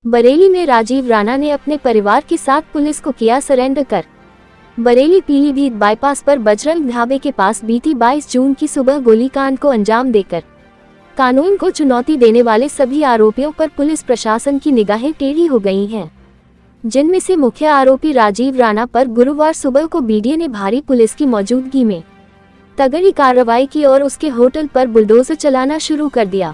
बरेली में राजीव राणा ने अपने परिवार के साथ पुलिस को किया सरेंडर कर। बरेली पीलीभीत बाईपास पर बजरंग ढाबे के पास बीती 22 जून की सुबह गोलीकांड को अंजाम देकर कानून को चुनौती देने वाले सभी आरोपियों पर पुलिस प्रशासन की निगाहें टेढ़ी हो गई हैं, जिनमें से मुख्य आरोपी राजीव राणा पर गुरुवार सुबह को बीडीए ने भारी पुलिस की मौजूदगी में तगड़ी कार्रवाई की और उसके होटल पर बुलडोजर चलाना शुरू कर दिया,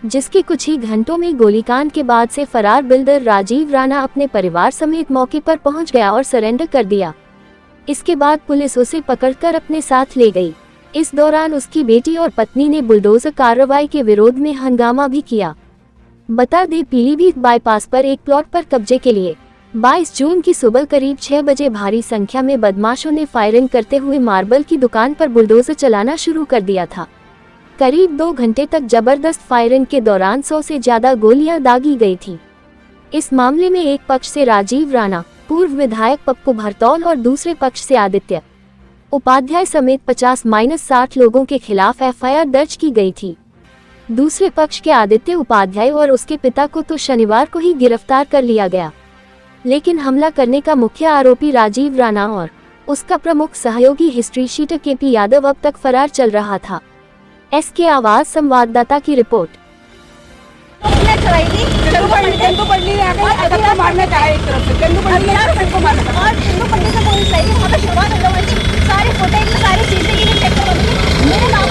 जिसके कुछ ही घंटों में गोलीकांड के बाद से फरार बिल्डर राजीव राणा अपने परिवार समेत मौके पर पहुंच गया और सरेंडर कर दिया। इसके बाद पुलिस उसे पकड़कर अपने साथ ले गई। इस दौरान उसकी बेटी और पत्नी ने बुलडोजर कार्रवाई के विरोध में हंगामा भी किया। बता दें, पीलीभीत बाईपास पर एक प्लॉट पर कब्जे के लिए 22 जून की सुबह करीब 6 बजे भारी संख्या में बदमाशों ने फायरिंग करते हुए मार्बल की दुकान पर बुलडोजर चलाना शुरू कर दिया था। करीब 2 घंटे तक जबरदस्त फायरिंग के दौरान 100 से ज्यादा गोलियां दागी गई थी। इस मामले में एक पक्ष से राजीव राणा, पूर्व विधायक पप्पू भरतौल और दूसरे पक्ष से आदित्य उपाध्याय समेत 50-60 लोगों के खिलाफ एफआईआर दर्ज की गई थी। दूसरे पक्ष के आदित्य उपाध्याय और उसके पिता को तो शनिवार को ही गिरफ्तार कर लिया गया, लेकिन हमला करने का मुख्य आरोपी राजीव राणा और उसका प्रमुख सहयोगी हिस्ट्री शीटर केपी यादव अब तक फरार चल रहा था। एसके आवाज संवाददाता की रिपोर्ट। मारना चाहे एक तरफ से चंदू पंडित को मारना और चंदू पंडित से पुलिस आई वहाँ पे शुरुआत हो गई थी। सारे फुटेज में सारी सीसीटीवी चेक करवाई। मेरे नाम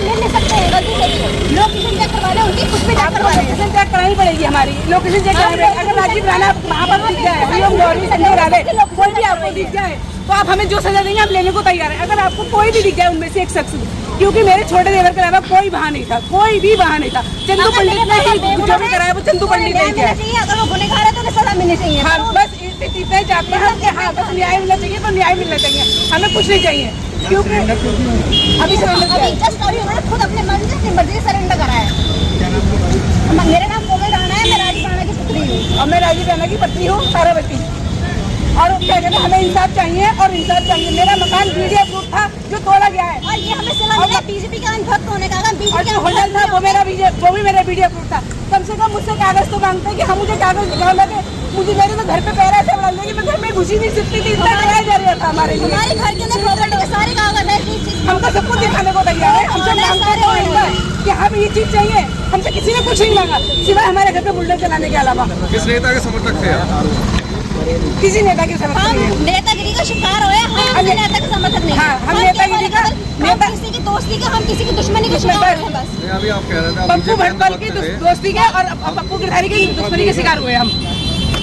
मिल नहीं सकते हैं, गलती नहीं है। लोकेशन चेक करवा रहे उनकी कुछ भी लोकेशन चेक करानी पड़ेगी हमारी। लोकेशन चेक करानी। अगर राजीव राणा वहाँ पर दिख जाए, कोई भी आपको दिख जाए तो आप हमें जो सजा देंगे हम लेने को तैयार है। अगर आपको कोई भी दिख जाए उनमें से एक शख्स, क्योंकि मेरे छोटे देवर के अलावा कोई वहाँ नहीं था, कोई भी वहाँ नहीं था। चंदू पंडित ने ही जो भी कराया वो चंदू पंडित ने किया। अगर वो गुनहगार है तो सजा मिलनी चाहिए। हाँ, बस इतने चाहते हैं हम कि हाँ बस न्याय मिलना चाहिए, तो न्याय मिलना चाहिए, हमें कुछ नहीं चाहिए। क्योंकि अभी उन्होंने खुद अपने मर्जी से सरेंडर कराया है। मेरा नाम कोमल राणा है, मैं राजीव राणा की पुत्री हूँ और मैं राजीव राणा की पत्नी हूँ पार्वती। और क्या कहते हैं, हमें इंसाफ चाहिए और इंसाफ चाहिए। मेरा मकान बीडीए अप्रूव था जो तोड़ा गया है और ये हमें सुना मिला बीजेपी का अनभक्त होने का। और जो होटल था वो भी मेरा बीडीए अप्रूव था। कम से कम मुझसे कागज तो मांगते हैं कि हम मुझे कागज दिखाओ लगे। मुझे मेरे तो घर पे पैर ऐसे बढ़ा लेकिन मैं घर में घुसी नहीं सकती थी, इतना कराया जा रहा था हमारे लिए। हमारे घर के अंदर प्रॉपर्टी के सारे कागज है, हमको सब कुछ दिखाने को तैयार है। हमसे मांगते कि हमें ये चीज चाहिए, हमसे किसी ने कुछ नहीं मांगा सिवाय हमारे घर पे बुलडोजर चलाने के अलावा। किस नेता के समर्थक थे? किसी नेता के समर्थक नहीं है। नेतागिरी का शिकार हुए हम नेता के समर्थक नहीं। हाँ, हम नेतागिरी का किसी की दोस्ती के, हम किसी की दुश्मनी के शिकार हुए। बस अभी आप कह रहे थे पप्पू भरतौल की दोस्ती के और पप्पू गिरधारी की दुश्मनी के शिकार हुए हम।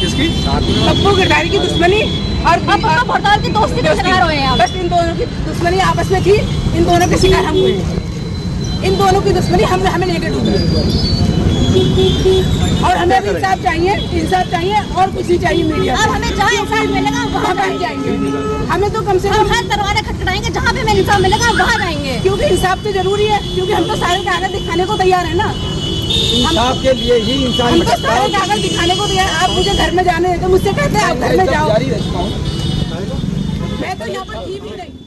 किसकी? पप्पू गिरधारी की दुश्मनी और पप्पू भरतौल की दोस्ती के शिकार हुए हैं। बस इन दोनों की दुश्मनी आपस में थी, इन दोनों के शिकार हम हुए। इन दोनों की दुश्मनी हमें लेकर डूबी और हमें इंसाफ चाहिए और कुछ नहीं चाहिए मीडिया। अब हमें जहाँ इंसाफ मिलेगा वहाँ जाएंगे। हमें तो कम से कम हर दरवाजे खटखटाएंगे, जहाँ पे हमें इंसाफ मिलेगा वहाँ जाएंगे। क्योंकि इंसाफ तो जरूरी है, क्योंकि हम तो सारे कागज दिखाने को तैयार है ना। इंसाफ के लिए ही इंसान हम तो सारे कागज दिखाने को तैयार। आप मुझे घर में जाने तो मुझसे कहते हैं आप घर में जाओ, मैं तो यहाँ पर थी भी नहीं।